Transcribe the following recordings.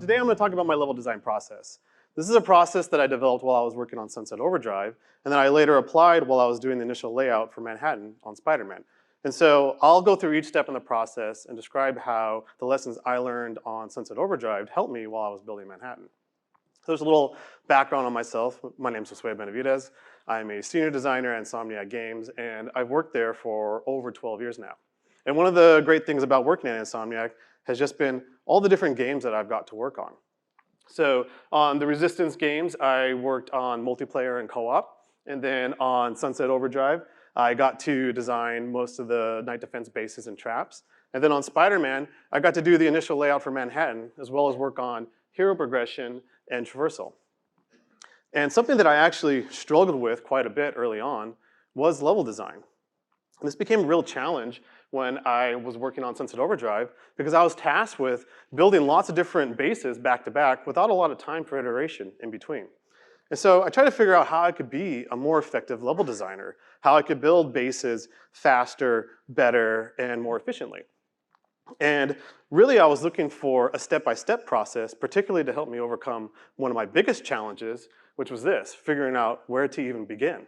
today I'm going to talk about my level design process. This is a process that I developed while I was working on Sunset Overdrive, and then I later applied while I was doing the initial layout for Manhattan on Spider-Man. And so I'll go through each step in the process and describe how the lessons I learned on Sunset Overdrive helped me while I was building Manhattan. So there's a little background on myself. My name's Josue Benavidez. I'm a senior designer at Insomniac Games, and I've worked there for over 12 years now. And one of the great things about working at Insomniac has just been all the different games that I've got to work on. So on the Resistance games, I worked on multiplayer and co-op. And then on Sunset Overdrive, I got to design most of the night defense bases and traps. And then on Spider-Man, I got to do the initial layout for Manhattan, as well as work on hero progression and traversal. And something that I actually struggled with quite a bit early on was level design. And this became a real challenge when I was working on Sunset Overdrive because I was tasked with building lots of different bases back to back without a lot of time for iteration in between. And so I tried to figure out how I could be a more effective level designer, how I could build bases faster, better, and more efficiently. And really I was looking for a step-by-step process, particularly to help me overcome one of my biggest challenges, which was this, figuring out where to even begin.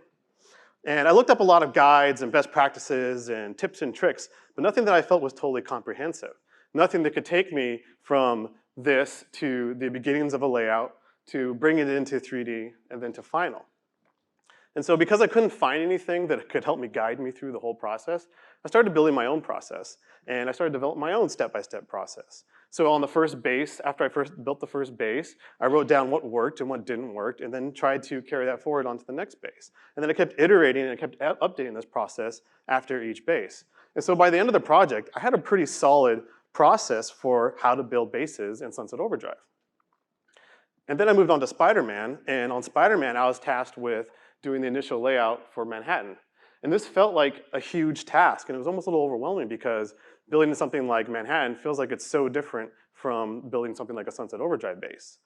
And I looked up a lot of guides and best practices and tips and tricks, but nothing that I felt was totally comprehensive. Nothing that could take me from this to the beginnings of a layout, to bringing it into 3D, and then to final. And so because I couldn't find anything that could help me guide me through the whole process, I started building my own process. And I started developing my own step-by-step process. So on the first base, after I first built the first base, I wrote down what worked and what didn't work, and then tried to carry that forward onto the next base. And then I kept iterating and I kept updating this process after each base. And so by the end of the project, I had a pretty solid process for how to build bases in Sunset Overdrive. And then I moved on to Spider-Man, and on Spider-Man, I was tasked with doing the initial layout for Manhattan. And this felt like a huge task, and it was almost a little overwhelming because building something like Manhattan feels like it's so different from building something like a Sunset Overdrive base.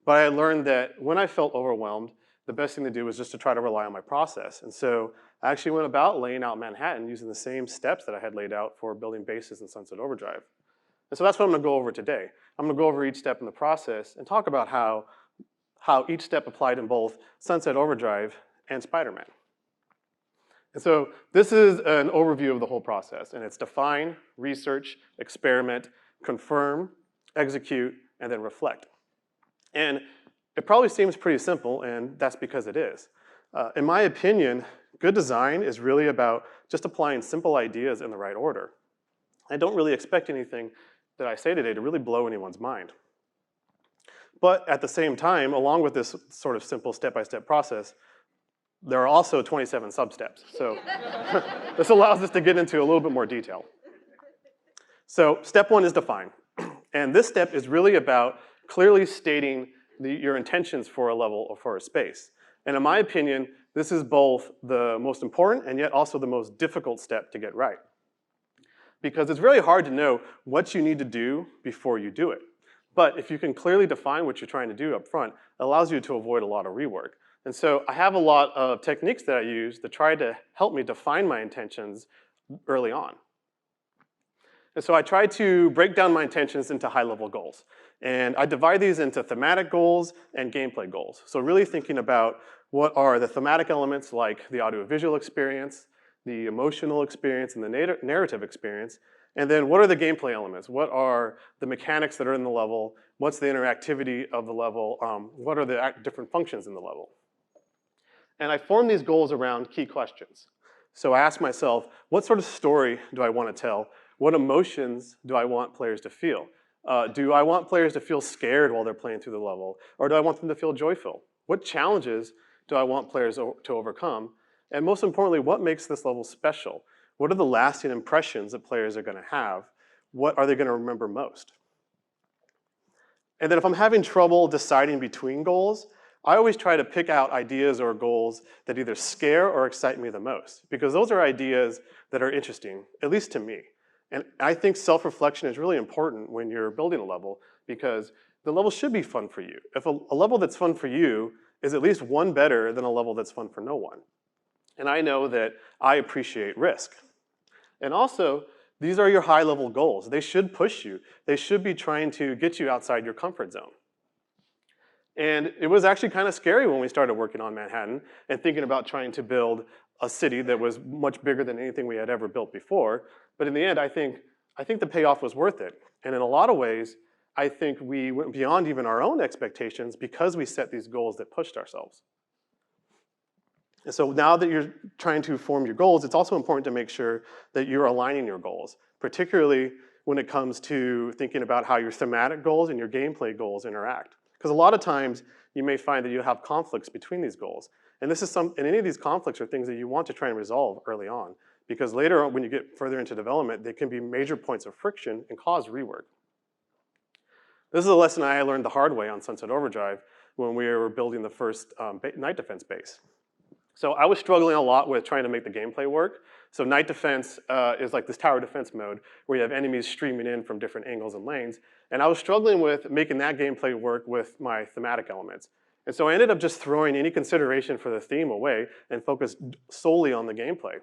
But I learned that when I felt overwhelmed, the best thing to do was just to try to rely on my process. And so I actually went about laying out Manhattan using the same steps that I had laid out for building bases in Sunset Overdrive. And so that's what I'm gonna go over today. I'm gonna go over each step in the process and talk about how each step applied in both Sunset Overdrive and Spider-Man. And so this is an overview of the whole process, and it's define, research, experiment, confirm, execute, and then reflect. And it probably seems pretty simple, and that's because it is. In my opinion, good design is really about just applying simple ideas in the right order. I don't really expect anything that I say today to really blow anyone's mind. But at the same time, along with this sort of simple step-by-step process, there are also 27 sub-steps. So this allows us to get into a little bit more detail. So step one is define. And this step is really about clearly stating your intentions for a level or for a space. And in my opinion, this is both the most important and yet also the most difficult step to get right. Because it's really hard to know what you need to do before you do it. But if you can clearly define what you're trying to do up front, it allows you to avoid a lot of rework. And so I have a lot of techniques that I use to try to help me define my intentions early on. And so I try to break down my intentions into high-level goals. And I divide these into thematic goals and gameplay goals. So really thinking about what are the thematic elements like the audiovisual experience, the emotional experience, and the narrative experience. And then what are the gameplay elements? What are the mechanics that are in the level? What's the interactivity of the level? What are the different functions in the level? And I form these goals around key questions. So I ask myself, what sort of story do I want to tell? What emotions do I want players to feel? Do I want players to feel scared while they're playing through the level? Or do I want them to feel joyful? What challenges do I want players to overcome? And most importantly, what makes this level special? What are the lasting impressions that players are gonna have? What are they gonna remember most? And then if I'm having trouble deciding between goals, I always try to pick out ideas or goals that either scare or excite me the most, because those are ideas that are interesting, at least to me. And I think self-reflection is really important when you're building a level, because the level should be fun for you. If a level that's fun for you is at least one better than a level that's fun for no one. And I know that I appreciate risk. And also, these are your high-level goals. They should push you. They should be trying to get you outside your comfort zone. And it was actually kind of scary when we started working on Manhattan and thinking about trying to build a city that was much bigger than anything we had ever built before. But in the end, I think the payoff was worth it. And in a lot of ways, I think we went beyond even our own expectations because we set these goals that pushed ourselves. And so now that you're trying to form your goals, it's also important to make sure that you're aligning your goals, particularly when it comes to thinking about how your thematic goals and your gameplay goals interact. Because a lot of times, you may find that you have conflicts between these goals. And any of these conflicts are things that you want to try and resolve early on. Because later on, when you get further into development, they can be major points of friction and cause rework. This is a lesson I learned the hard way on Sunset Overdrive when we were building the first night defense base. So I was struggling a lot with trying to make the gameplay work. So night defense is like this tower defense mode where you have enemies streaming in from different angles and lanes. And I was struggling with making that gameplay work with my thematic elements. And so I ended up just throwing any consideration for the theme away and focused solely on the gameplay.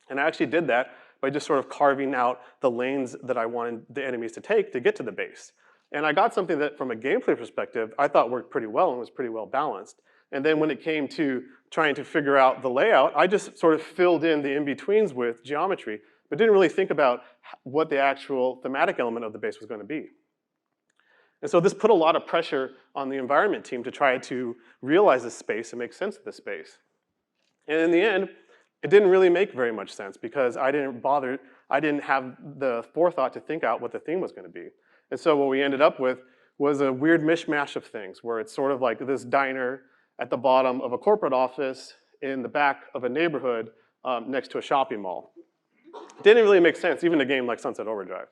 And I actually did that by just sort of carving out the lanes that I wanted the enemies to take to get to the base. And I got something that, from a gameplay perspective, I thought worked pretty well and was pretty well balanced. And then when it came to trying to figure out the layout, I just sort of filled in the in-betweens with geometry, but didn't really think about what the actual thematic element of the base was going to be. And so this put a lot of pressure on the environment team to try to realize this space and make sense of this space. And in the end, it didn't really make very much sense because I didn't have the forethought to think out what the theme was going to be. And so what we ended up with was a weird mishmash of things where it's sort of like this diner at the bottom of a corporate office in the back of a neighborhood next to a shopping mall. It didn't really make sense, even a game like Sunset Overdrive.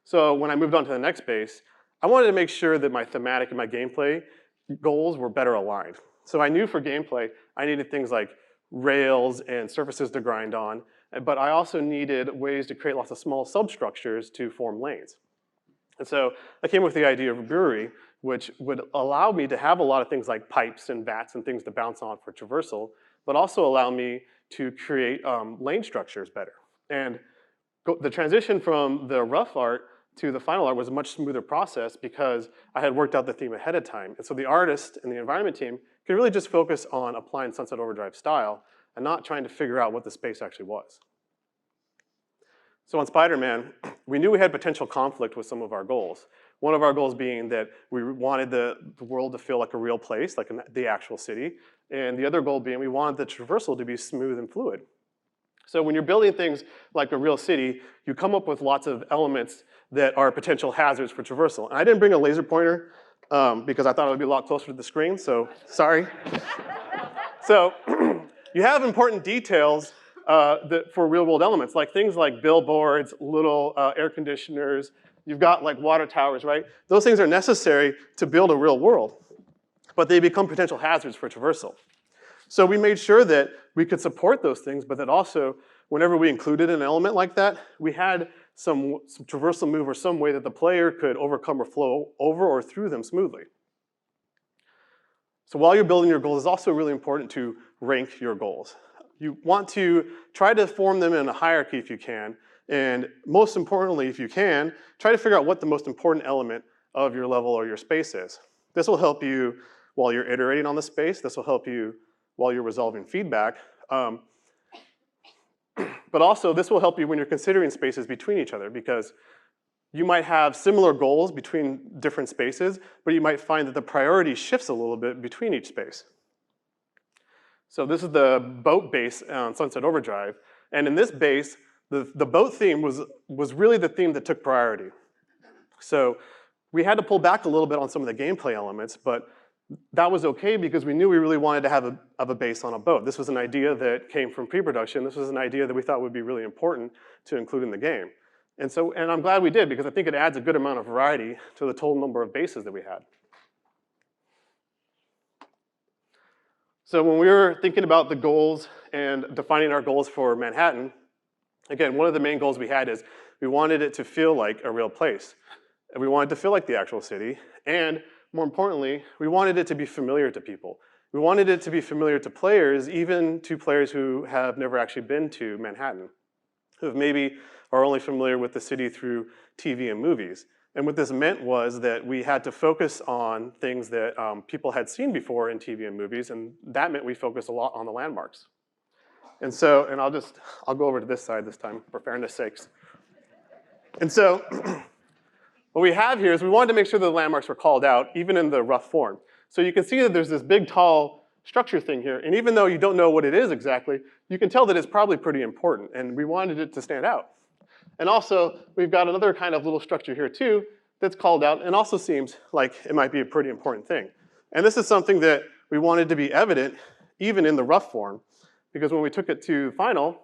So when I moved on to the next base, I wanted to make sure that my thematic and my gameplay goals were better aligned. So I knew for gameplay, I needed things like rails and surfaces to grind on, but I also needed ways to create lots of small substructures to form lanes. And so I came with the idea of a brewery, which would allow me to have a lot of things like pipes and vats and things to bounce on for traversal, but also allow me to create lane structures better. And the transition from the rough art to the final art was a much smoother process because I had worked out the theme ahead of time. And so the artist and the environment team could really just focus on applying Sunset Overdrive style and not trying to figure out what the space actually was. So on Spider-Man, we knew we had potential conflict with some of our goals. One of our goals being that we wanted the world to feel like a real place, like the actual city. And the other goal being we wanted the traversal to be smooth and fluid. So when you're building things like a real city, you come up with lots of elements that are potential hazards for traversal. And I didn't bring a laser pointer because I thought it would be a lot closer to the screen, so sorry. So you have important details for real world elements, like things like billboards, little air conditioners, you've got like water towers, right? Those things are necessary to build a real world, but they become potential hazards for traversal. So we made sure that we could support those things, but that also, whenever we included an element like that, we had some traversal move or some way that the player could overcome or flow over or through them smoothly. So while you're building your goals, it's also really important to rank your goals. You want to try to form them in a hierarchy if you can, and most importantly, if you can, try to figure out what the most important element of your level or your space is. This will help you while you're iterating on the space. This will help you while you're resolving feedback. But also, this will help you when you're considering spaces between each other, because you might have similar goals between different spaces, but you might find that the priority shifts a little bit between each space. So this is the boat base on Sunset Overdrive. And in this base, the boat theme was really the theme that took priority. So we had to pull back a little bit on some of the gameplay elements, but that was okay because we knew we really wanted to have a base on a boat. This was an idea that came from pre-production. This was an idea that we thought would be really important to include in the game. And I'm glad we did because I think it adds a good amount of variety to the total number of bases that we had. So when we were thinking about the goals and defining our goals for Manhattan, again, one of the main goals we had is we wanted it to feel like a real place. And we wanted it to feel like the actual city. And more importantly, we wanted it to be familiar to people. We wanted it to be familiar to players, even to players who have never actually been to Manhattan, who maybe are only familiar with the city through TV and movies. And what this meant was that we had to focus on things that people had seen before in TV and movies, and that meant we focused a lot on the landmarks. And so, and I'll go over to this side this time, for fairness sakes. And so, what we have here is we wanted to make sure that the landmarks were called out, even in the rough form. So you can see that there's this big, tall structure thing here, and even though you don't know what it is exactly, you can tell that it's probably pretty important, and we wanted it to stand out. And also, we've got another kind of little structure here too that's called out and also seems like it might be a pretty important thing. And this is something that we wanted to be evident even in the rough form, because when we took it to final,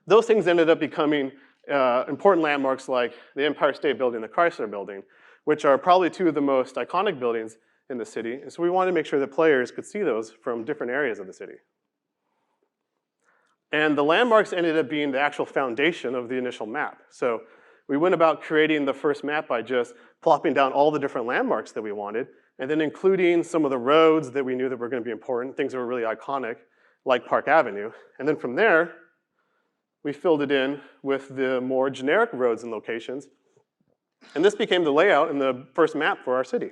those things ended up becoming important landmarks like the Empire State Building, the Chrysler Building, which are probably two of the most iconic buildings in the city. And so we wanted to make sure that players could see those from different areas of the city. And the landmarks ended up being the actual foundation of the initial map. So we went about creating the first map by just plopping down all the different landmarks that we wanted, and then including some of the roads that we knew that were going to be important, things that were really iconic, like Park Avenue. And then from there, we filled it in with the more generic roads and locations. And this became the layout in the first map for our city.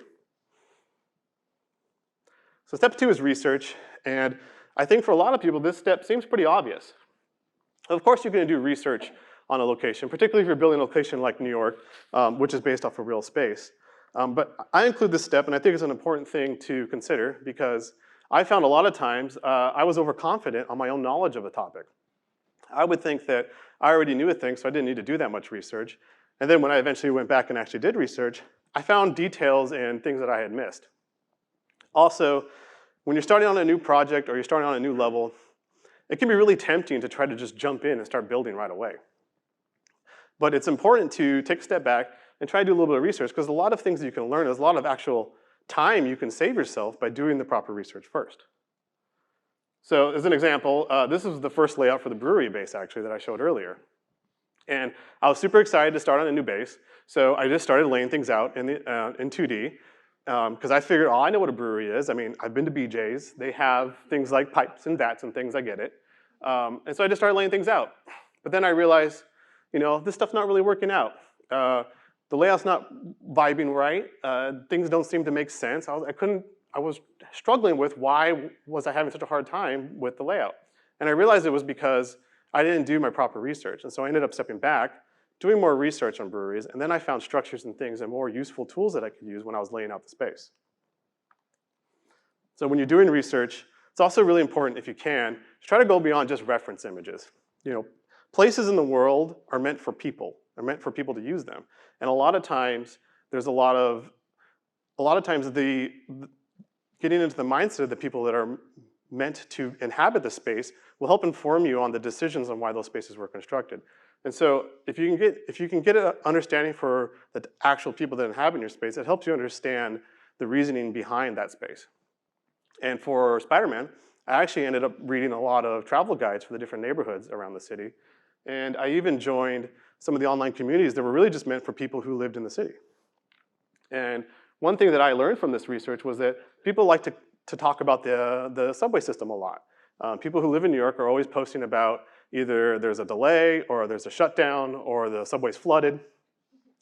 So step 2 is research, and I think for a lot of people, this step seems pretty obvious. Of course, you're going to do research on a location, particularly if you're building a location like New York, which is based off of real space. But I include this step, and I think it's an important thing to consider because I found a lot of times I was overconfident on my own knowledge of a topic. I would think that I already knew a thing, so I didn't need to do that much research. And then when I eventually went back and actually did research, I found details and things that I had missed. Also, when you're starting on a new project or you're starting on a new level, it can be really tempting to try to just jump in and start building right away. But it's important to take a step back and try to do a little bit of research because a lot of things that you can learn, there's a lot of actual time you can save yourself by doing the proper research first. So as an example, this is the first layout for the brewery base actually that I showed earlier. And I was super excited to start on a new base, so I just started laying things out in 2D. Because I figured, oh, I know what a brewery is. I mean, I've been to BJ's. They have things like pipes and vats and things, I get it. And so I just started laying things out. But then I realized, you know, this stuff's not really working out. The layout's not vibing right. Things don't seem to make sense. I was struggling with why was I having such a hard time with the layout. And I realized it was because I didn't do my proper research. And so I ended up stepping back, doing more research on breweries, and then I found structures and things and more useful tools that I could use when I was laying out the space. So when you're doing research, it's also really important, if you can, to try to go beyond just reference images. You know, places in the world are meant for people. They're meant for people to use them. And a lot of times, there's a lot of times getting into the mindset of the people that are meant to inhabit the space will help inform you on the decisions on why those spaces were constructed. And so if you can get an understanding for the actual people that inhabit your space, it helps you understand the reasoning behind that space. And for Spider-Man, I actually ended up reading a lot of travel guides for the different neighborhoods around the city. And I even joined some of the online communities that were really just meant for people who lived in the city. And one thing that I learned from this research was that people like to talk about the subway system a lot. People who live in New York are always posting about either there's a delay or there's a shutdown or the subway's flooded.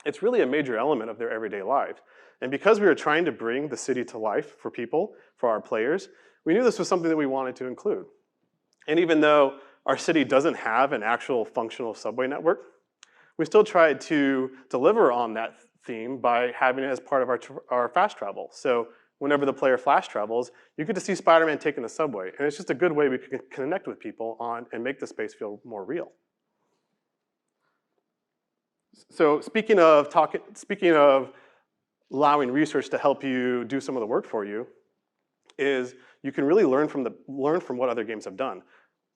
It's really a major element of their everyday lives. And because we were trying to bring the city to life for people, for our players, we knew this was something that we wanted to include. And even though our city doesn't have an actual functional subway network, we still tried to deliver on that theme by having it as part of our fast travel. So whenever the player flash travels, you get to see Spider-Man taking the subway. And it's just a good way we can connect with people on and make the space feel more real. So speaking of allowing research to help you do some of the work for you, is you can really learn from what other games have done.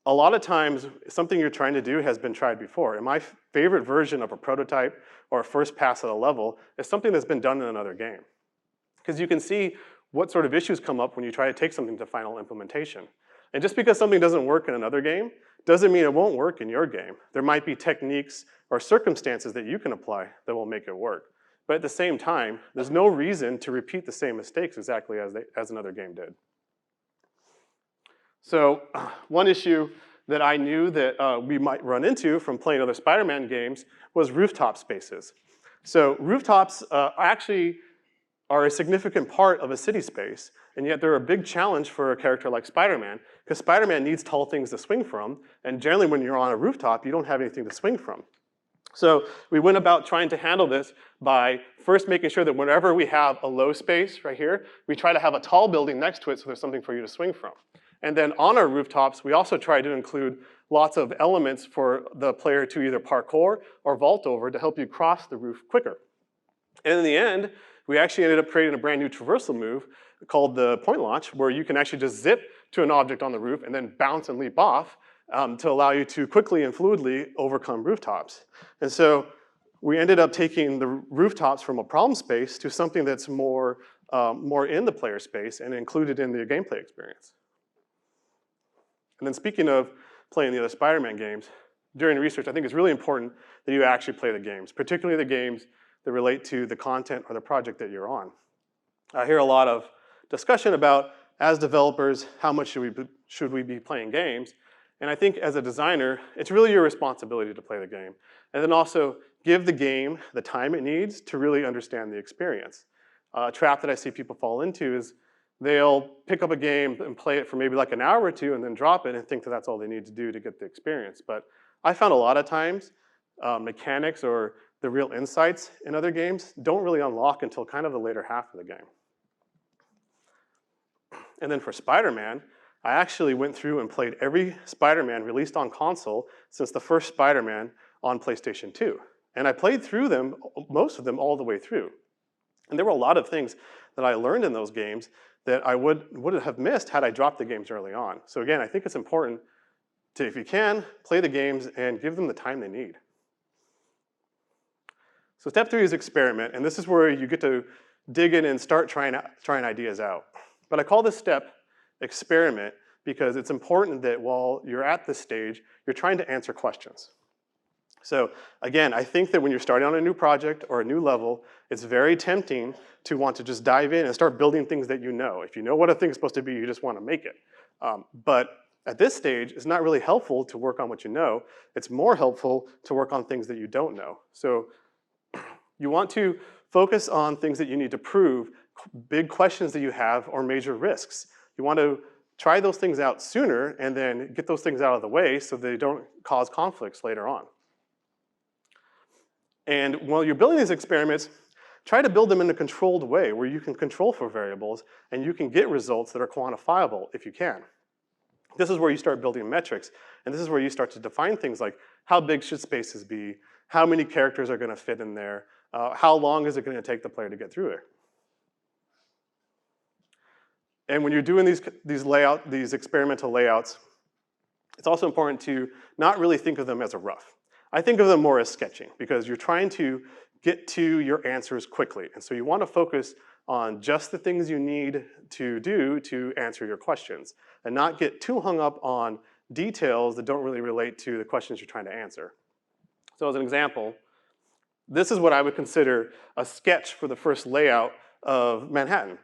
A lot of times, something you're trying to do has been tried before. And my favorite version of a prototype or a first pass at a level is something that's been done in another game. Because you can see what sort of issues come up when you try to take something to final implementation. And just because something doesn't work in another game doesn't mean it won't work in your game. There might be techniques or circumstances that you can apply that will make it work. But at the same time, there's no reason to repeat the same mistakes exactly as another game did. So one issue that I knew that we might run into from playing other Spider-Man games was rooftop spaces. So rooftops actually are a significant part of a city space, and yet they're a big challenge for a character like Spider-Man, because Spider-Man needs tall things to swing from, and generally when you're on a rooftop, you don't have anything to swing from. So we went about trying to handle this by first making sure that whenever we have a low space right here, we try to have a tall building next to it so there's something for you to swing from. And then on our rooftops, we also try to include lots of elements for the player to either parkour or vault over to help you cross the roof quicker. And in the end, we actually ended up creating a brand new traversal move called the point launch, where you can actually just zip to an object on the roof and then bounce and leap off to allow you to quickly and fluidly overcome rooftops. And so we ended up taking the rooftops from a problem space to something that's more in the player space and included in the gameplay experience. And then speaking of playing the other Spider-Man games, during research, I think it's really important that you actually play the games, particularly the games that relate to the content or the project that you're on. I hear a lot of discussion about, as developers, how much should we be playing games? And I think as a designer, it's really your responsibility to play the game. And then also give the game the time it needs to really understand the experience. A trap that I see people fall into is they'll pick up a game and play it for maybe like an hour or two and then drop it and think that that's all they need to do to get the experience. But I found a lot of times mechanics or the real insights in other games don't really unlock until kind of the later half of the game. And then for Spider-Man, I actually went through and played every Spider-Man released on console since the first Spider-Man on PlayStation 2. And I played through them, most of them, all the way through. And there were a lot of things that I learned in those games that I would have missed had I dropped the games early on. So again, I think it's important to, if you can, play the games and give them the time they need. So step 3 is experiment, and this is where you get to dig in and start trying ideas out. But I call this step experiment because it's important that while you're at this stage, you're trying to answer questions. So again, I think that when you're starting on a new project or a new level, it's very tempting to want to just dive in and start building things that you know. If you know what a thing's supposed to be, you just want to make it. But at this stage, it's not really helpful to work on what you know. It's more helpful to work on things that you don't know. So you want to focus on things that you need to prove, big questions that you have, or major risks. You want to try those things out sooner and then get those things out of the way so they don't cause conflicts later on. And while you're building these experiments, try to build them in a controlled way where you can control for variables and you can get results that are quantifiable if you can. This is where you start building metrics, and this is where you start to define things like how big should spaces be, how many characters are going to fit in there, how long is it going to take the player to get through it. And when you're doing these experimental layouts, it's also important to not really think of them as a rough. I think of them more as sketching because you're trying to get to your answers quickly. And so you want to focus on just the things you need to do to answer your questions and not get too hung up on details that don't really relate to the questions you're trying to answer. So as an example, this is what I would consider a sketch for the first layout of Manhattan.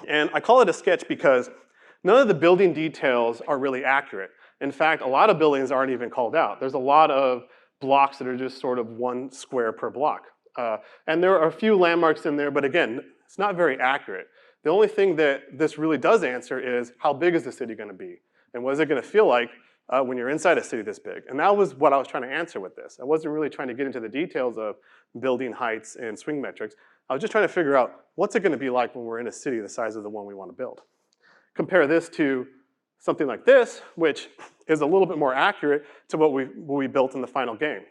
And I call it a sketch because none of the building details are really accurate. In fact, a lot of buildings aren't even called out. There's a lot of blocks that are just sort of one square per block. And there are a few landmarks in there, but again, it's not very accurate. The only thing that this really does answer is how big is the city going to be? And what is it going to feel like when you're inside a city this big? And that was what I was trying to answer with this. I wasn't really trying to get into the details of building heights and swing metrics. I was just trying to figure out what's it going to be like when we're in a city the size of the one we want to build. Compare this to something like this, which is a little bit more accurate to what we built in the final game.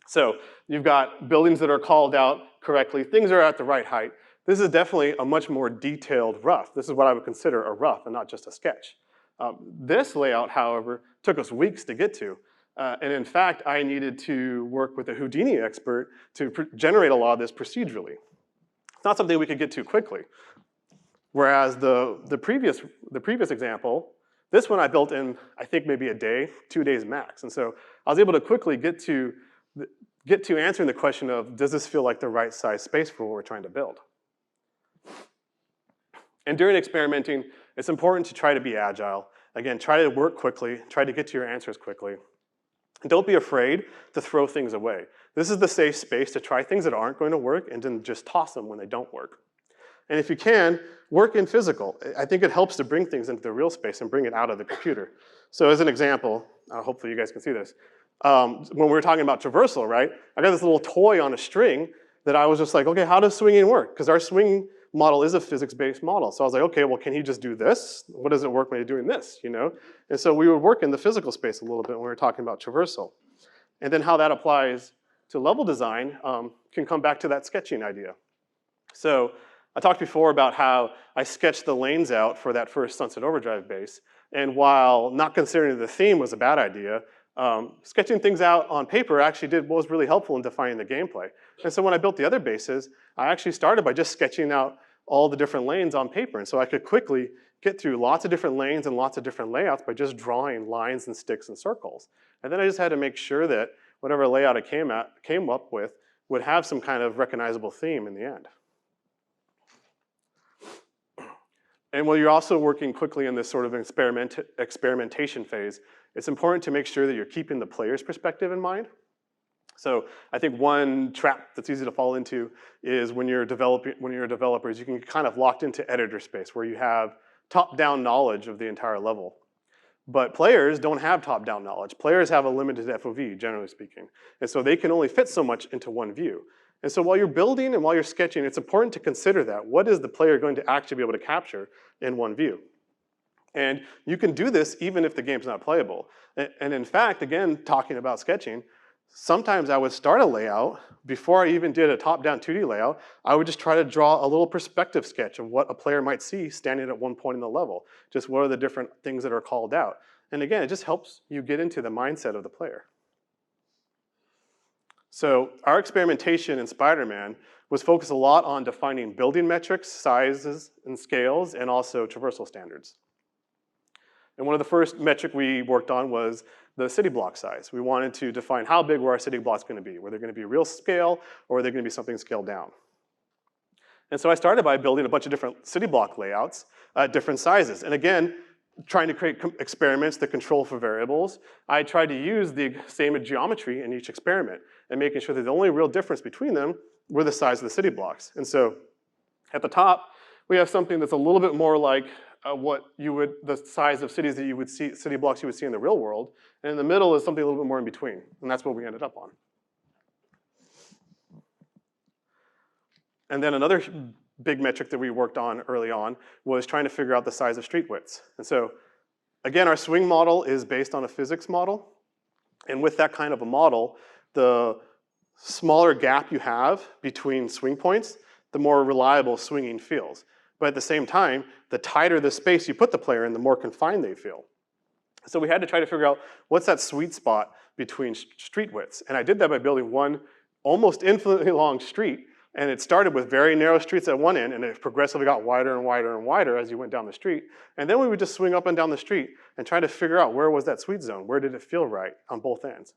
So you've got buildings that are called out correctly, things are at the right height. This is definitely a much more detailed rough. This is what I would consider a rough and not just a sketch. This layout, however, took us weeks to get to. And in fact, I needed to work with a Houdini expert to generate a lot of this procedurally. It's not something we could get to quickly. Whereas the previous example, this one I built in, I think, maybe a day, 2 days max. And so I was able to quickly get to answering the question of, does this feel like the right size space for what we're trying to build? And during experimenting, it's important to try to be agile. Again, try to work quickly, try to get to your answers quickly. And don't be afraid to throw things away. This is the safe space to try things that aren't going to work and then just toss them when they don't work. And if you can, work in physical. I think it helps to bring things into the real space and bring it out of the computer. So as an example, hopefully you guys can see this. When we were talking about traversal, right? I got this little toy on a string that I was just like, okay, how does swinging work? Because our swing model is a physics-based model. So I was like, okay, well, can he just do this? What does it work when you're doing this, you know? And so we would work in the physical space a little bit when we were talking about traversal. And then how that applies to level design can come back to that sketching idea. So I talked before about how I sketched the lanes out for that first Sunset Overdrive base. And while not considering the theme was a bad idea, sketching things out on paper actually was really helpful in defining the gameplay. And so when I built the other bases, I actually started by just sketching out all the different lanes on paper. And so I could quickly get through lots of different lanes and lots of different layouts by just drawing lines and sticks and circles. And then I just had to make sure that whatever layout I came up with would have some kind of recognizable theme in the end. And while you're also working quickly in this sort of experimentation phase, it's important to make sure that you're keeping the player's perspective in mind. So I think one trap that's easy to fall into is when you're developers, you can get kind of locked into editor space where you have top-down knowledge of the entire level. But players don't have top-down knowledge. Players have a limited FOV, generally speaking. And so they can only fit so much into one view. And so while you're building and while you're sketching, it's important to consider that. What is the player going to actually be able to capture in one view? And you can do this even if the game's not playable. And in fact, again, talking about sketching, sometimes I would start a layout before I even did a top-down 2D layout. I would just try to draw a little perspective sketch of what a player might see standing at one point in the level. Just what are the different things that are called out. And again, it just helps you get into the mindset of the player. So our experimentation in Spider-Man was focused a lot on defining building metrics, sizes, and scales, and also traversal standards. And one of the first metric we worked on was the city block size. We wanted to define how big were our city blocks going to be. Were they going to be real scale, or were they going to be something scaled down? And so I started by building a bunch of different city block layouts at different sizes. And again, trying to create experiments that control for variables, I tried to use the same geometry in each experiment and making sure that the only real difference between them were the size of the city blocks. And so at the top, we have something that's a little bit more like the size of cities that you would see, city blocks you would see in the real world. And in the middle is something a little bit more in between. And that's what we ended up on. And then another big metric that we worked on early on was trying to figure out the size of street widths. And so, again, our swing model is based on a physics model. And with that kind of a model, the smaller gap you have between swing points, the more reliable swinging feels. But at the same time, the tighter the space you put the player in, the more confined they feel. So we had to try to figure out what's that sweet spot between street widths. And I did that by building one almost infinitely long street. And it started with very narrow streets at one end, and it progressively got wider and wider and wider as you went down the street. And then we would just swing up and down the street and try to figure out where was that sweet zone, where did it feel right on both ends.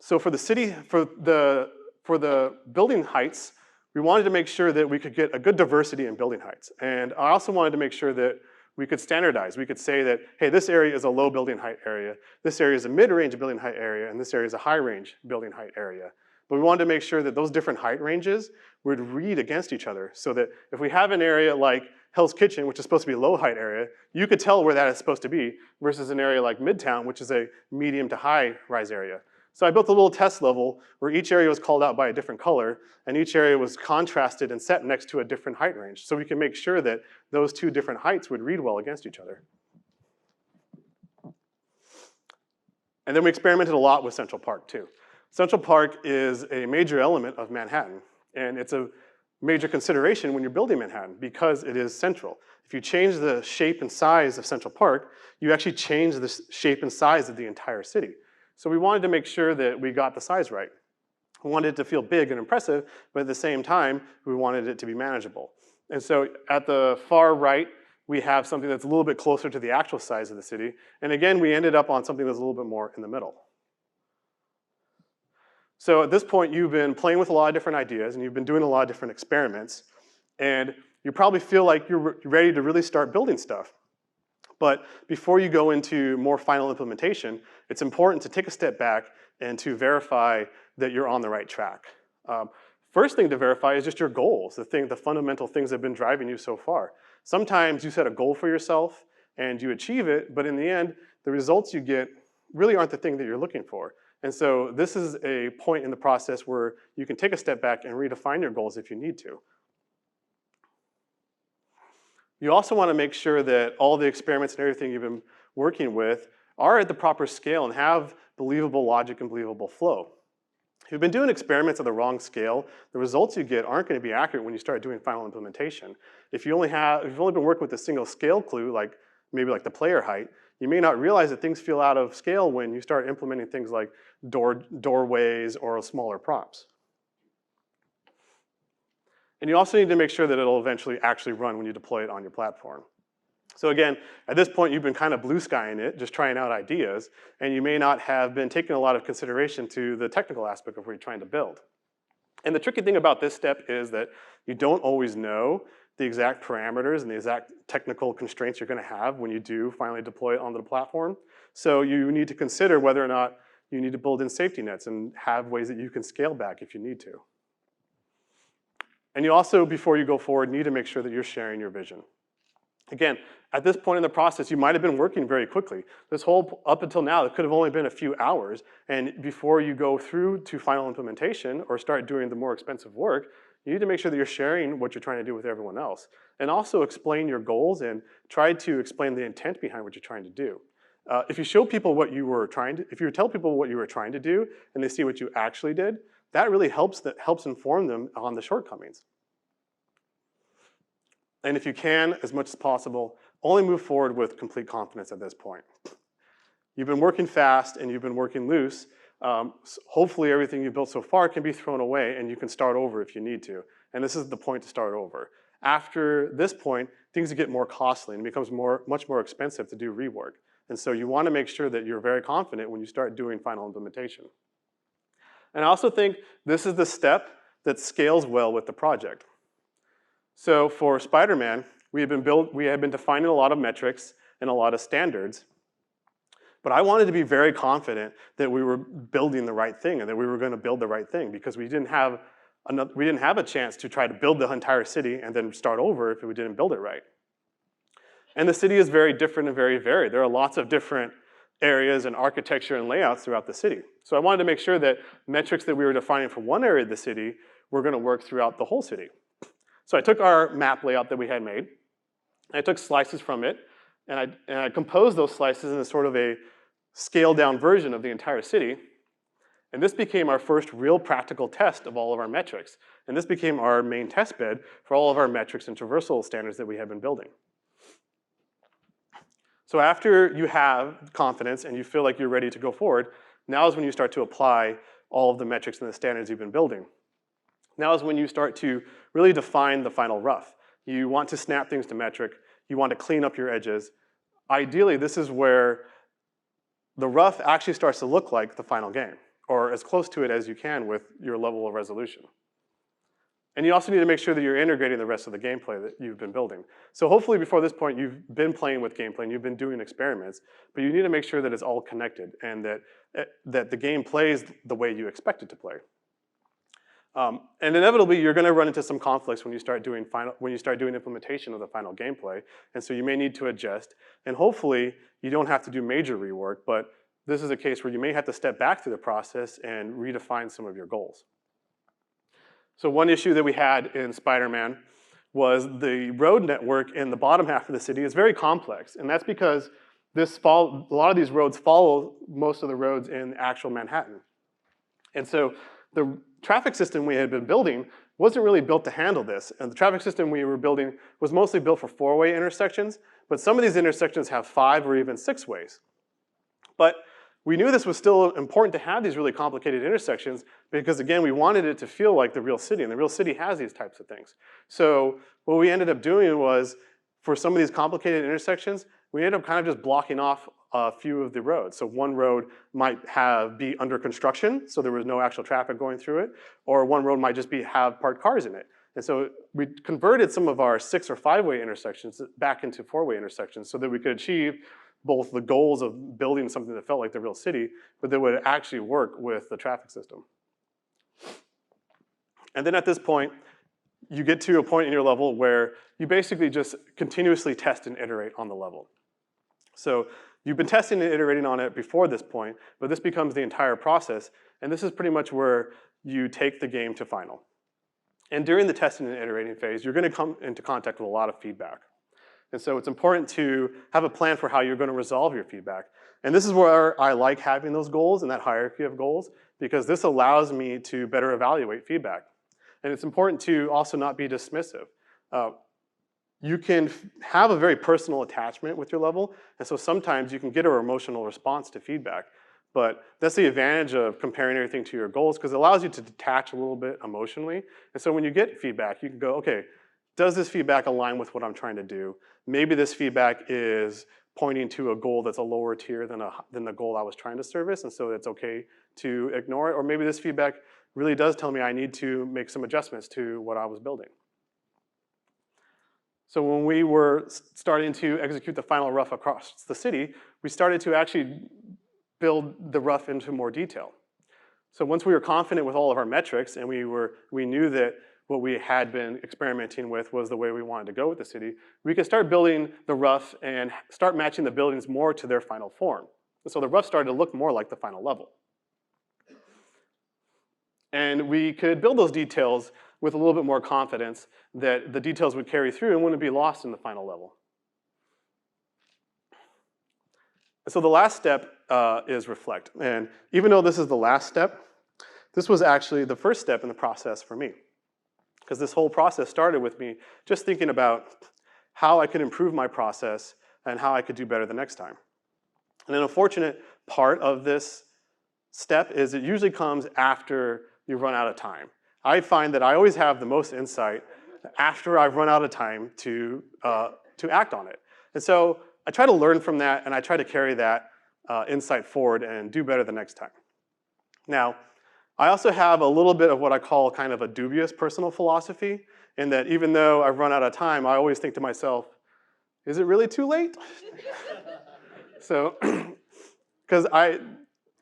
So for the building heights, we wanted to make sure that we could get a good diversity in building heights. And I also wanted to make sure that we could standardize. We could say that, hey, this area is a low building height area, this area is a mid-range building height area, and this area is a high-range building height area. But we wanted to make sure that those different height ranges would read against each other so that if we have an area like Hell's Kitchen, which is supposed to be a low height area, you could tell where that is supposed to be versus an area like Midtown, which is a medium to high rise area. So I built a little test level where each area was called out by a different color and each area was contrasted and set next to a different height range. So we can make sure that those two different heights would read well against each other. And then we experimented a lot with Central Park too. Central Park is a major element of Manhattan, and it's a major consideration when you're building Manhattan because it is central. If you change the shape and size of Central Park, you actually change the shape and size of the entire city. So we wanted to make sure that we got the size right. We wanted it to feel big and impressive, but at the same time, we wanted it to be manageable. And so at the far right, we have something that's a little bit closer to the actual size of the city. And again, we ended up on something that's a little bit more in the middle. So at this point, you've been playing with a lot of different ideas and you've been doing a lot of different experiments. And you probably feel like you're ready to really start building stuff. But before you go into more final implementation, it's important to take a step back and to verify that you're on the right track. First thing to verify is just your goals, the fundamental things that have been driving you so far. Sometimes you set a goal for yourself and you achieve it, but in the end, the results you get really aren't the thing that you're looking for. And so this is a point in the process where you can take a step back and redefine your goals if you need to. You also want to make sure that all the experiments and everything you've been working with are at the proper scale and have believable logic and believable flow. If you've been doing experiments at the wrong scale, the results you get aren't going to be accurate when you start doing final implementation. If you've only been working with a single scale clue, like maybe like the player height, you may not realize that things feel out of scale when you start implementing things like doorways or smaller props. And you also need to make sure that it'll eventually actually run when you deploy it on your platform. So again, at this point, you've been kind of blue skying it, just trying out ideas, and you may not have been taking a lot of consideration to the technical aspect of what you're trying to build. And the tricky thing about this step is that you don't always know the exact parameters and the exact technical constraints you're going to have when you do finally deploy it onto the platform. So you need to consider whether or not you need to build in safety nets and have ways that you can scale back if you need to. And you also, before you go forward, need to make sure that you're sharing your vision. Again, at this point in the process, you might have been working very quickly. Up until now, it could have only been a few hours. And before you go through to final implementation or start doing the more expensive work, you need to make sure that you're sharing what you're trying to do with everyone else. And also explain your goals and try to explain the intent behind what you're trying to do. If you tell people what you were trying to do and they see what you actually did, that really helps inform them on the shortcomings. And if you can, as much as possible, only move forward with complete confidence at this point. You've been working fast and you've been working loose. Hopefully everything you've built so far can be thrown away and you can start over if you need to. And this is the point to start over. After this point, things get more costly and it becomes much more expensive to do rework. And so you want to make sure that you're very confident when you start doing final implementation. And I also think this is the step that scales well with the project. So for Spider-Man, we had been defining a lot of metrics and a lot of standards. But I wanted to be very confident that we were building the right thing and that we were going to build the right thing because we didn't have a chance to try to build the entire city and then start over if we didn't build it right. And the city is very different and very varied. There are lots of different areas and architecture and layouts throughout the city. So I wanted to make sure that metrics that we were defining for one area of the city were going to work throughout the whole city. So I took our map layout that we had made, and I took slices from it, and I composed those slices in a sort of a scaled-down version of the entire city. And this became our first real practical test of all of our metrics. And this became our main test bed for all of our metrics and traversal standards that we have been building. So after you have confidence and you feel like you're ready to go forward, now is when you start to apply all of the metrics and the standards you've been building. Now is when you start to really define the final rough. You want to snap things to metric. You want to clean up your edges. Ideally, this is where the rough actually starts to look like the final game, or as close to it as you can with your level of resolution. And you also need to make sure that you're integrating the rest of the gameplay that you've been building. So hopefully before this point, you've been playing with gameplay and you've been doing experiments, but you need to make sure that it's all connected and that the game plays the way you expect it to play. And inevitably, you're going to run into some conflicts when you start doing implementation of the final gameplay, and so you may need to adjust. And hopefully, you don't have to do major rework, but this is a case where you may have to step back through the process and redefine some of your goals. So one issue that we had in Spider-Man was the road network in the bottom half of the city is very complex, and that's because a lot of these roads follow most of the roads in actual Manhattan. And so the traffic system we had been building wasn't really built to handle this. And the traffic system we were building was mostly built for 4-way intersections, but some of these intersections have 5 or even 6 ways. But we knew this was still important to have these really complicated intersections because, again, we wanted it to feel like the real city, and the real city has these types of things. So what we ended up doing was, for some of these complicated intersections, we ended up kind of just blocking off a few of the roads. So one road might be under construction, so there was no actual traffic going through it, or one road might just have parked cars in it. And so we converted some of our 6 or 5-way intersections back into 4-way intersections so that we could achieve both the goals of building something that felt like the real city, but that would actually work with the traffic system. And then at this point, you get to a point in your level where you basically just continuously test and iterate on the level. So you've been testing and iterating on it before this point, but this becomes the entire process, and this is pretty much where you take the game to final. And during the testing and iterating phase, you're gonna come into contact with a lot of feedback. And so it's important to have a plan for how you're gonna resolve your feedback. And this is where I like having those goals and that hierarchy of goals, because this allows me to better evaluate feedback. And it's important to also not be dismissive. You can have a very personal attachment with your level, and so sometimes you can get an emotional response to feedback. But that's the advantage of comparing everything to your goals, because it allows you to detach a little bit emotionally. And so when you get feedback, you can go, okay, does this feedback align with what I'm trying to do? Maybe this feedback is pointing to a goal that's a lower tier than the goal I was trying to service, and so it's okay to ignore it. Or maybe this feedback really does tell me I need to make some adjustments to what I was building. So when we were starting to execute the final rough across the city, we started to actually build the rough into more detail. So once we were confident with all of our metrics and we knew that what we had been experimenting with was the way we wanted to go with the city, we could start building the rough and start matching the buildings more to their final form. And so the rough started to look more like the final level. And we could build those details with a little bit more confidence that the details would carry through and wouldn't be lost in the final level. So the last step is reflect. And even though this is the last step, this was actually the first step in the process for me. Because this whole process started with me just thinking about how I could improve my process and how I could do better the next time. And an unfortunate part of this step is it usually comes after you run out of time. I find that I always have the most insight after I've run out of time to act on it. And so I try to learn from that, and I try to carry that insight forward and do better the next time. Now, I also have a little bit of what I call kind of a dubious personal philosophy, in that even though I've run out of time, I always think to myself, is it really too late? So, because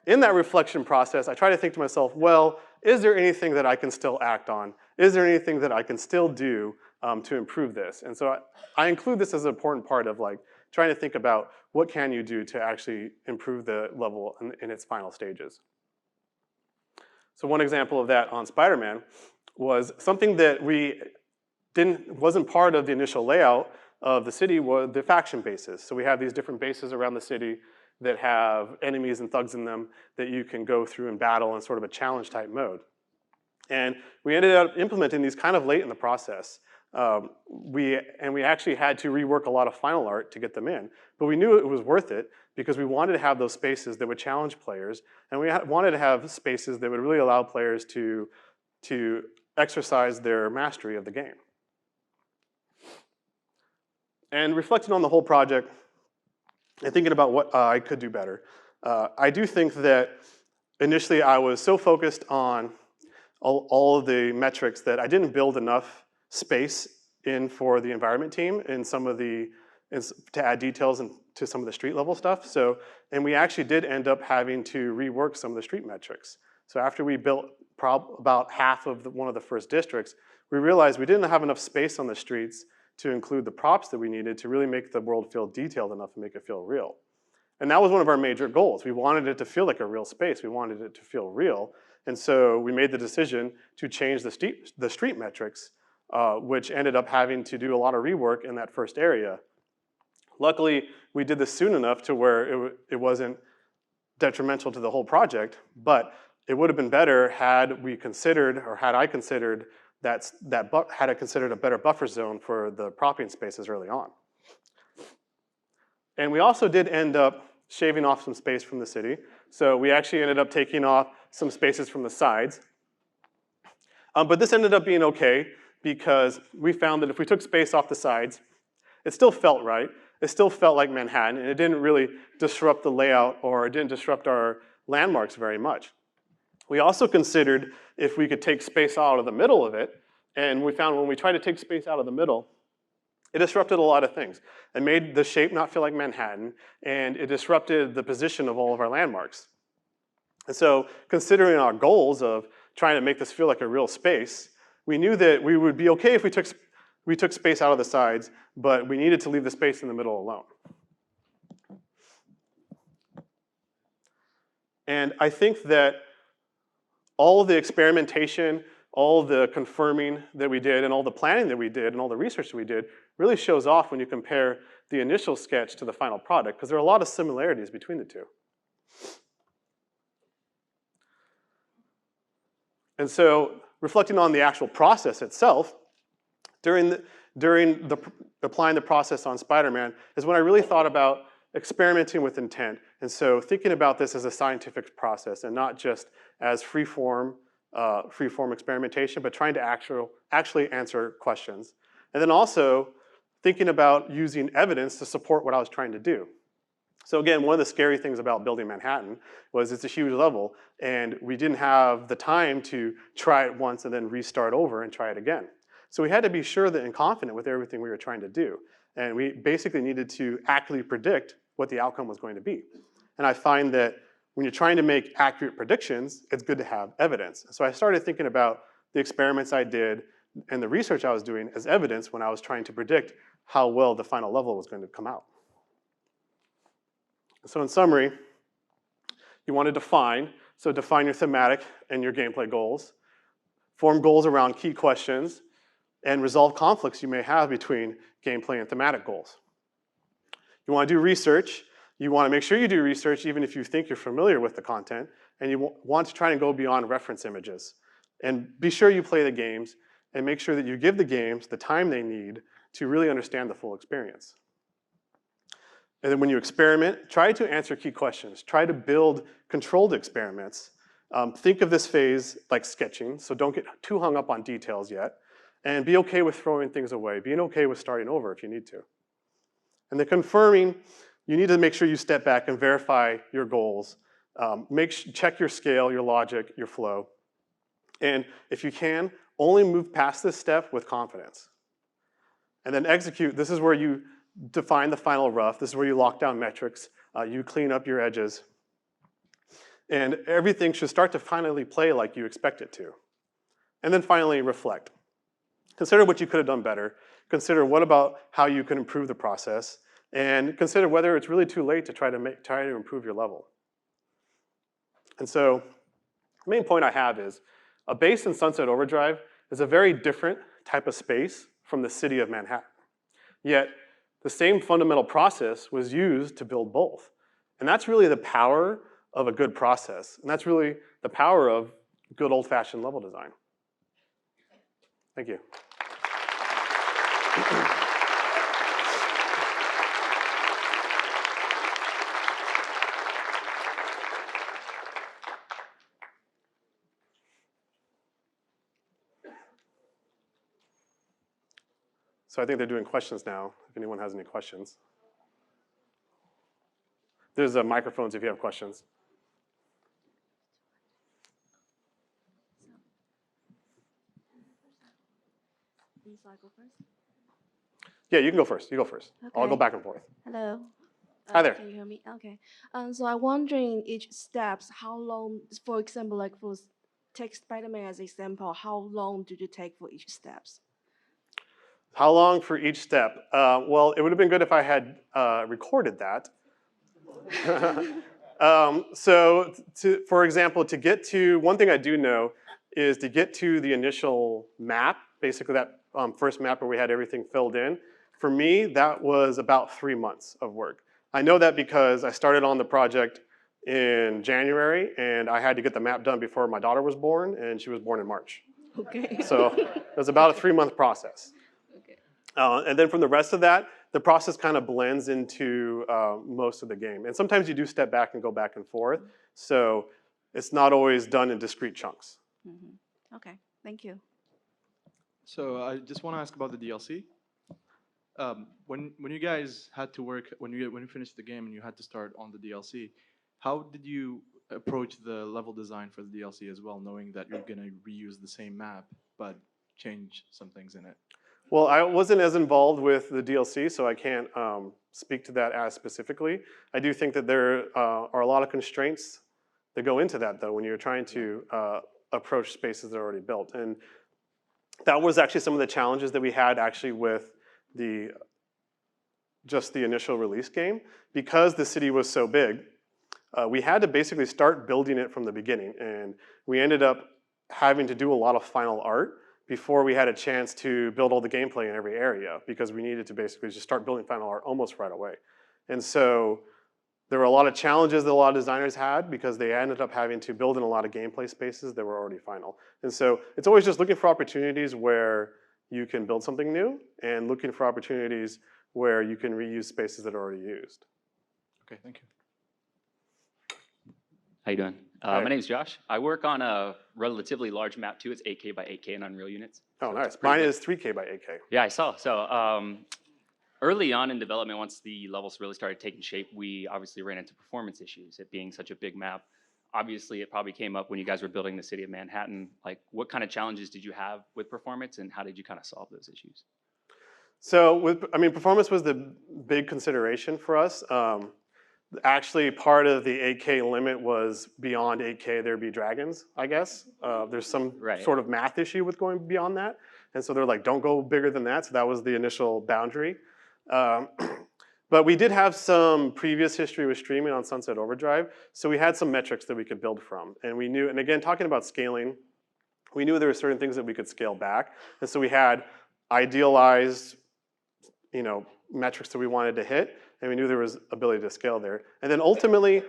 in that reflection process, I try to think to myself, well, is there anything that I can still act on? Is there anything that I can still do to improve this? And so I include this as an important part of like trying to think about what can you do to actually improve the level in its final stages. So one example of that on Spider-Man was something that wasn't part of the initial layout of the city was the faction bases. So we have these different bases around the city that have enemies and thugs in them that you can go through and battle in sort of a challenge type mode. And we ended up implementing these kind of late in the process. We actually had to rework a lot of final art to get them in, but we knew it was worth it because we wanted to have those spaces that would challenge players, and we wanted to have spaces that would really allow players to exercise their mastery of the game. And reflecting on the whole project and thinking about what I could do better, I do think that initially I was so focused on all of the metrics that I didn't build enough space in for the environment team in to add details into some of the street level stuff. So, and we actually did end up having to rework some of the street metrics. So after we built about half of one of the first districts, we realized we didn't have enough space on the streets to include the props that we needed to really make the world feel detailed enough and make it feel real. And that was one of our major goals. We wanted it to feel like a real space. We wanted it to feel real. And so we made the decision to change the street metrics, which ended up having to do a lot of rework in that first area. Luckily, we did this soon enough to where it wasn't detrimental to the whole project, but it would have been better had we considered, or had I considered, had I considered a better buffer zone for the propping spaces early on. And we also did end up shaving off some space from the city. So we actually ended up taking off some spaces from the sides. But this ended up being okay because we found that if we took space off the sides, it still felt right. It still felt like Manhattan, and it didn't really disrupt the layout, or it didn't disrupt our landmarks very much. We also considered if we could take space out of the middle of it And we found when we tried to take space out of the middle, it disrupted a lot of things. It made the shape not feel like Manhattan, and it disrupted the position of all of our landmarks. And so considering our goals of trying to make this feel like a real space, we knew that we would be okay if we took space out of the sides, but we needed to leave the space in the middle alone. And I think that all of the experimentation, all the confirming that we did, and all the planning that we did, and all the research that we did really shows off when you compare the initial sketch to the final product, because there are a lot of similarities between the two. And so reflecting on the actual process itself, during applying the process on Spider-Man is when I really thought about experimenting with intent. And so thinking about this as a scientific process and not just as free-form experimentation, but trying to actually answer questions. And then also thinking about using evidence to support what I was trying to do. So again, one of the scary things about building Manhattan was it's a huge level, and we didn't have the time to try it once and then restart over and try it again. So we had to be sure that and confident with everything we were trying to do. And we basically needed to accurately predict what the outcome was going to be. And I find that when you're trying to make accurate predictions, it's good to have evidence. So I started thinking about the experiments I did and the research I was doing as evidence when I was trying to predict how well the final level was going to come out. So in summary, you want to define your thematic and your gameplay goals, form goals around key questions, and resolve conflicts you may have between gameplay and thematic goals. You want to do research. You want to make sure you do research even if you think you're familiar with the content, and you want to try and go beyond reference images. And be sure you play the games and make sure that you give the games the time they need to really understand the full experience. And then when you experiment, try to answer key questions. Try to build controlled experiments. Think of this phase like sketching, so don't get too hung up on details yet. And be okay with throwing things away. Being okay with starting over if you need to. And the confirming, you need to make sure you step back and verify your goals. Check your scale, your logic, your flow. And if you can, only move past this step with confidence. And then execute. This is where you define the final rough. This is where you lock down metrics. You clean up your edges. And everything should start to finally play like you expect it to. And then finally, reflect. Consider what you could have done better. Consider what about how you can improve the process. And consider whether it's really too late to try to improve your level. And so the main point I have is a base in Sunset Overdrive is a very different type of space from the city of Manhattan. Yet, the same fundamental process was used to build both. And that's really the power of a good process. And that's really the power of good old-fashioned level design. Thank you. So I think they're doing questions now, if anyone has any questions. There's microphones if you have questions. So I go first? Yeah, you can go first. You go first. Okay. I'll go back and forth. Hello. Hi there. Can you hear me? Okay. So I'm wondering each steps, how long, for example, like for take Spider-Man as example, how long did you take for each steps? How long for each step? Well, it would have been good if I had recorded that. For example, to get to, one thing I do know is to get to the initial map, basically that first map where we had everything filled in, for me, that was about 3 months of work. I know that because I started on the project in January, and I had to get the map done before my daughter was born, and she was born in March. Okay. So it was about a 3-month process. Okay. And then from the rest of that, the process kind of blends into most of the game. And sometimes you do step back and go back and forth. So it's not always done in discrete chunks. Mm-hmm. Okay, thank you. So I just want to ask about the DLC. When you guys had to work, when you finished the game and you had to start on the DLC, how did you approach the level design for the DLC as well, knowing that you're going to reuse the same map, but change some things in it? Well, I wasn't as involved with the DLC, so I can't speak to that as specifically. I do think that there are a lot of constraints that go into that, though, when you're trying to approach spaces that are already built. And that was actually some of the challenges that we had actually with just the initial release game. Because the city was so big, we had to basically start building it from the beginning. And we ended up having to do a lot of final art before we had a chance to build all the gameplay in every area, because we needed to basically just start building final art almost right away. And so there were a lot of challenges that a lot of designers had because they ended up having to build in a lot of gameplay spaces that were already final. And so it's always just looking for opportunities where you can build something new and looking for opportunities where you can reuse spaces that are already used. Okay, thank you. How you doing? Hi. My name is Josh. I work on a relatively large map too. It's 8K by 8K in Unreal units. Oh, So it's nice. pretty Mine big. is 3K by 8K. Yeah, I saw. So early on in development, once the levels really started taking shape, we obviously ran into performance issues. It being such a big map, obviously it probably came up when you guys were building the city of Manhattan. Like, what kind of challenges did you have with performance, and how did you kind of solve those issues? So, performance was the big consideration for us. Actually, part of the 8K limit was beyond 8K, there'd be dragons, I guess. There's some Right. sort of math issue with going beyond that. And so they're like, don't go bigger than that. So that was the initial boundary. But we did have some previous history with streaming on Sunset Overdrive. So we had some metrics that we could build from. And we knew, and again, talking about scaling, we knew there were certain things that we could scale back. And so we had idealized, metrics that we wanted to hit, and we knew there was ability to scale there. And then ultimately,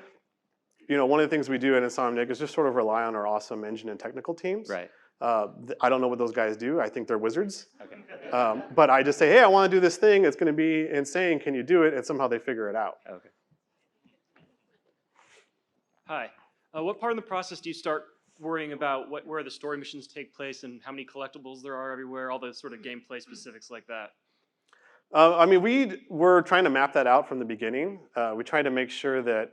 one of the things we do at Insomniac is just sort of rely on our awesome engine and technical teams. Right. I don't know what those guys do. I think they're wizards. Okay. But I just say, hey, I want to do this thing. It's going to be insane. Can you do it? And somehow they figure it out. Okay. Hi. What part of the process do you start worrying about where the story missions take place and how many collectibles there are everywhere, all the sort of gameplay specifics like that? We were trying to map that out from the beginning. We tried to make sure that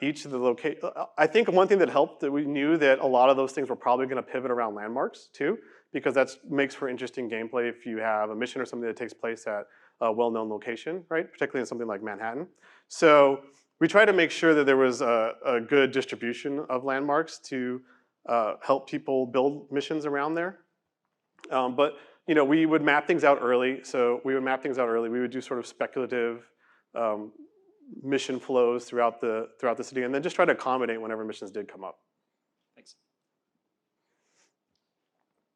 each of the locations, I think one thing that helped, that we knew that a lot of those things were probably going to pivot around landmarks too, because that makes for interesting gameplay if you have a mission or something that takes place at a well-known location, right? Particularly in something like Manhattan. So we tried to make sure that there was a good distribution of landmarks to help people build missions around there. But we would map things out early. So we would map things out early. We would do sort of speculative mission flows throughout the city, and then just try to accommodate whenever missions did come up. Thanks.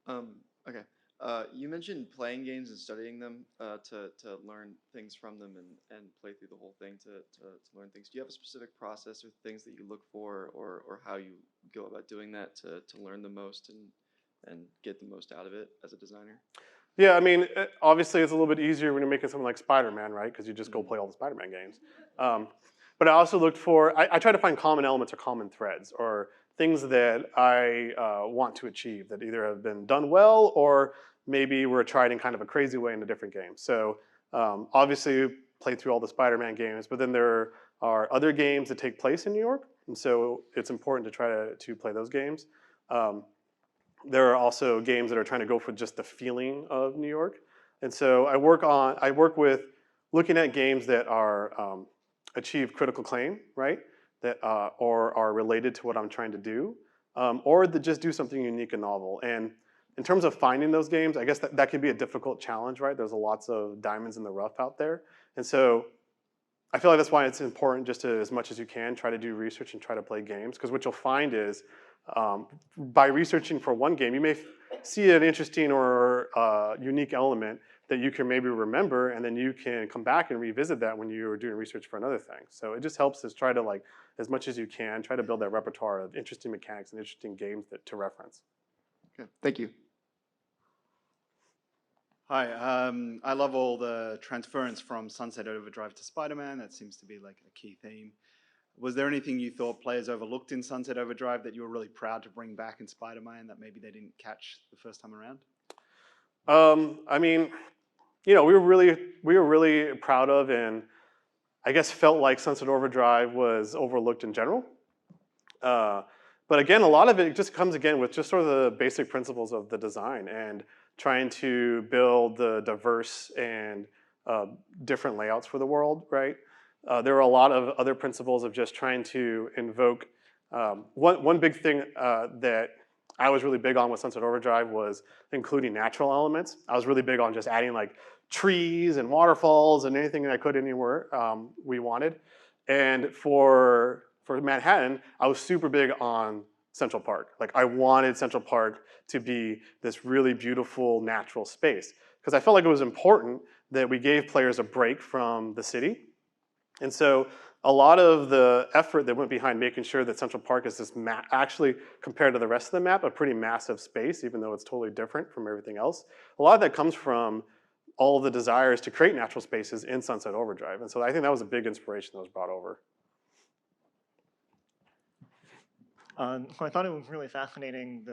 Okay. You mentioned playing games and studying them to learn things from them and play through the whole thing to learn things. Do you have a specific process or things that you look for, or how you go about doing that to learn the most and get the most out of it as a designer? Yeah, obviously it's a little bit easier when you're making something like Spider-Man, right? Because you just go play all the Spider-Man games. But I also looked for, I try to find common elements or common threads or things that I want to achieve that either have been done well or maybe were tried in kind of a crazy way in a different game. So obviously played through all the Spider-Man games, but then there are other games that take place in New York. And so it's important to try to play those games. There are also games that are trying to go for just the feeling of New York. And so I work with looking at games that are achieve critical acclaim, right? That or are related to what I'm trying to do, or that just do something unique and novel. And in terms of finding those games, I guess that can be a difficult challenge, right? There's lots of diamonds in the rough out there. And so I feel like that's why it's important just to, as much as you can, try to do research and try to play games. Because what you'll find is, by researching for one game, you may see an interesting or unique element that you can maybe remember, and then you can come back and revisit that when you're doing research for another thing. So it just helps us try to, as much as you can, try to build that repertoire of interesting mechanics and interesting games to reference. Okay, thank you. Hi, I love all the transference from Sunset Overdrive to Spider-Man. That seems to be like a key theme. Was there anything you thought players overlooked in Sunset Overdrive that you were really proud to bring back in Spider-Man that maybe they didn't catch the first time around? We were really proud of, and I guess felt like Sunset Overdrive was overlooked in general. But again, a lot of it just comes again with just sort of the basic principles of the design and trying to build the diverse and different layouts for the world, right? There were a lot of other principles of just trying to invoke. One big thing that I was really big on with Sunset Overdrive was including natural elements. I was really big on just adding like trees and waterfalls and anything that I could anywhere we wanted. And for Manhattan, I was super big on Central Park. Like I wanted Central Park to be this really beautiful natural space because I felt like it was important that we gave players a break from the city. And so a lot of the effort that went behind making sure that Central Park is this actually, compared to the rest of the map, a pretty massive space, even though it's totally different from everything else. A lot of that comes from all of the desires to create natural spaces in Sunset Overdrive. And so I think that was a big inspiration that was brought over. So I thought it was really fascinating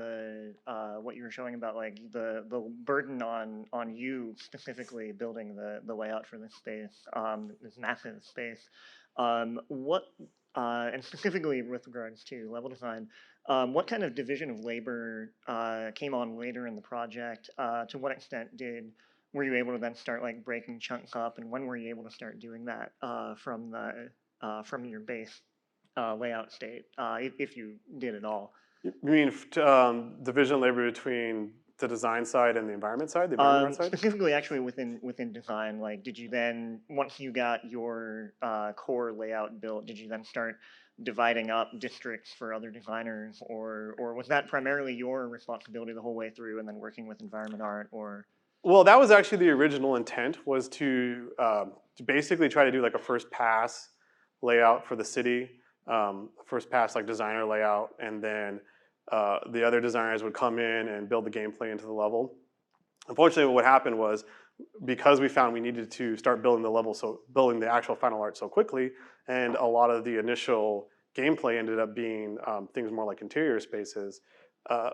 what you were showing about like the burden on you specifically building the layout for this space, this massive space. And specifically with regards to level design, what kind of division of labor came on later in the project? To what extent were you able to then start like breaking chunks up, and when were you able to start doing that from your base layout state, if you did at all? You mean division of labor between the design side and the environment side, the environment side? Specifically, actually within design, like, did you then, once you got your core layout built, did you then start dividing up districts for other designers, or was that primarily your responsibility the whole way through, and then working with environment art, or? Well, that was actually the original intent, was to basically try to do like a first pass layout for the city. First pass like designer layout, and then the other designers would come in and build the gameplay into the level. Unfortunately, what happened was, because we found we needed to start building the level, so building the actual final art so quickly, and a lot of the initial gameplay ended up being things more like interior spaces, a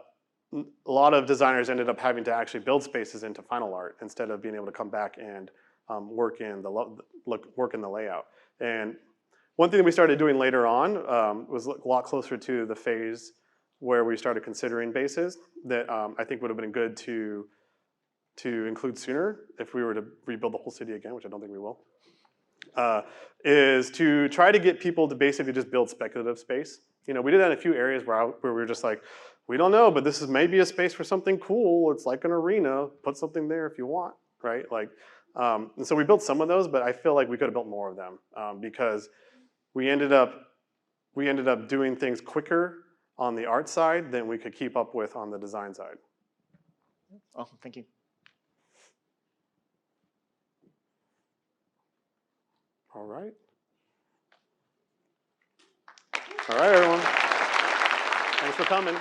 lot of designers ended up having to actually build spaces into final art instead of being able to come back and work in the layout. And one thing that we started doing later on was a lot closer to the phase where we started considering bases that I think would have been good to include sooner if we were to rebuild the whole city again, which I don't think we will, is to try to get people to basically just build speculative space. You know, we did that in a few areas where we were just like, we don't know, but this is maybe a space for something cool. It's like an arena. Put something there if you want, right? Like, and so we built some of those, but I feel like we could have built more of them because we ended up doing things quicker on the art side than we could keep up with on the design side. Awesome, thank you. All right. All right, everyone. Thanks for coming.